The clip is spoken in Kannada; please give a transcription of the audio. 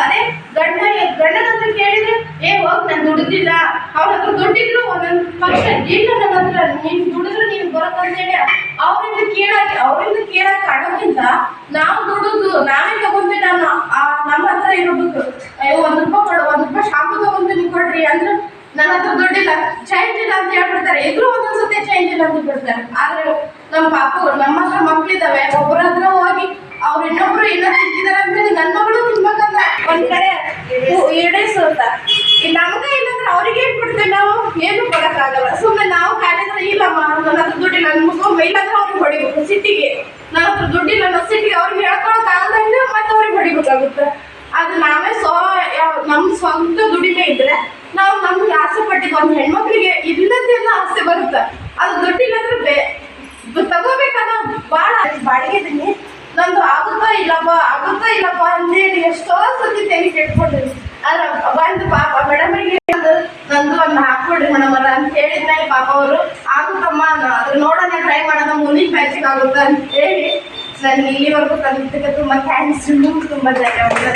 ಅದೇ ಗಂಡನ ಹತ್ರ ಕೇಳಿದ್ರೆ ಹೋಗ್ ನಾನು ದುಡ್ದಿಲ್ಲ, ಅವ್ರ ಹತ್ರ ದುಡ್ಡಿದ್ರು ಒಂದೊಂದು ಪಕ್ಷ ಇಲ್ಲ ನನ್ನ ಹತ್ರ, ನೀನ್ ದುಡಿದ್ರೆ ನೀನ್ ಬರೋಕ್ಕಂತೇಳಿ ಅವರಿಂದ ಕೇಳಕ್ಕೆ ಆಗೋದ್ರಿಂದ ನಾವು ದುಡಿದು ನಾವೇ ತಗೊಂತೀವಿ. ನಮ್ಮ ಹತ್ರ ಇರೋದಕ್ಕೆ ₹1 ಶಾಂಪು ತಗೊಂತೀನಿ ಕೊಡ್ರಿ ಅಂದ್ರೆ ನನ್ನ ಹತ್ರ ದುಡ್ಡಿಲ್ಲ, ಚೇಂಜ್ ಇಲ್ಲ ಅಂತ ಹೇಳ್ಬಿಡ್ತಾರೆ. ಇದ್ರು ಒಂದೊಂದ್ಸತಿ ಚೇಂಜ್ ಇಲ್ಲ ಅಂತ ಬಿಡ್ತಾರೆ. ಆದ್ರೆ ನಮ್ಮ ನಮ್ಮ ಹತ್ರ ಮಕ್ಳಿದಾವೆ, ಒಬ್ಬರ ಹತ್ರ ಹೋಗಿ ಅವ್ರು ಇನ್ನೊಬ್ರು ಏನೋ ತಿಂತಿದಾರೆ ಅಂತೇಳಿ ನನ್ನ ಮಗಳು ತಿನ್ಬೇಕಂತ ಒಂದ್ ಕಡೆ ಈಡೇಸು ಅಂತ ನಮ್ಗೆ ಇಲ್ಲಂದ್ರೆ ಅವ್ರಿಗೆ ಏನ್ ಕೊಡ್ತೇವೆ, ನಾವು ಏನು ಕೊಡಕ್ಕಾಗಲ್ಲ. ಸುಮ್ಮನೆ ನಾವು ಕಾಲಿದ್ರೆ ಇಲ್ಲಮ್ಮ ನನ್ನ ಹತ್ರ ದುಡ್ಡಿಲ್ಲ ಅನ್ಬೇಕು, ಇಲ್ಲಾಂದ್ರೆ ಅವ್ರಿಗೆ ಹೊಡಿಬೇಕು ಸಿಟ್ಟಿಗೆ. ನನ್ನ ಹತ್ರ ದುಡ್ಡಿಲ್ಲ ಅನ್ನೋ ಸಿಟ್ಟಿಗೆ ಅವ್ರಿಗೆ ಹೇಳ್ಕೊಳಕ್ ಆಗದಂಗೆ ಮತ್ತೆ ಅವ್ರಿಗೆ ಹೊಡಿಬೇಕಾಗುತ್ತೆ. ಅದು ನಾವೇ ನಮ್ ಸ್ವಂತ ದುಡಿಮೆ ಇದ್ರೆ ನಾವು ನಮ್ಗೆ ಆಸೆ ಪಟ್ಟಿದ್ದು ಒಂದು ಹೆಣ್ಮಕ್ಳಿಗೆ ಇಲ್ಲದೆಲ್ಲ ಆಸೆ ಬರುತ್ತೆ. ಅದು ದುಡ್ಡಿಲ್ಲಂದ್ರೆ ತಗೋಬೇಕನ್ನೋ ಭಾಳ ಬಾಡಿಗೆ ಇದೀನಿ, ನಂದು ಆಗುತ್ತಾ ಇಲ್ಲಪ್ಪ ಅಂತೇಳಿ ಎಷ್ಟೋ ಸತಿ ತೆಗಿ ಕೆಟ್ಕೊಂಡಿರಿ. ಆದ್ರೆ ಬಂದು ಪಾಪ ಮೇಡಮ್ರಿಗೆ ನಂದು ಒಂದು ಹಾಕ್ಕೊಡ್ರಿ ಮೇಡಮರ ಅಂತ ಹೇಳಿದ್ಮೇಲೆ ಪಾಪ ಅವರು ಆಗುತ್ತಮ್ಮ ಅದ್ರ ನೋಡೋಣ ಟ್ರೈ ಮಾಡೋಣ ಮುಂದಿನ ಬ್ಯಾಚಿಗೆ ಆಗುತ್ತೆ ಅಂತ ಹೇಳಿ ನನಗೆ ಇಲ್ಲಿವರೆಗೂ ಕಲಿತಕ್ಕೆ ತುಂಬ ಥ್ಯಾಂಕ್ಸ್, ತುಂಬ ಧನ್ಯವಾದ.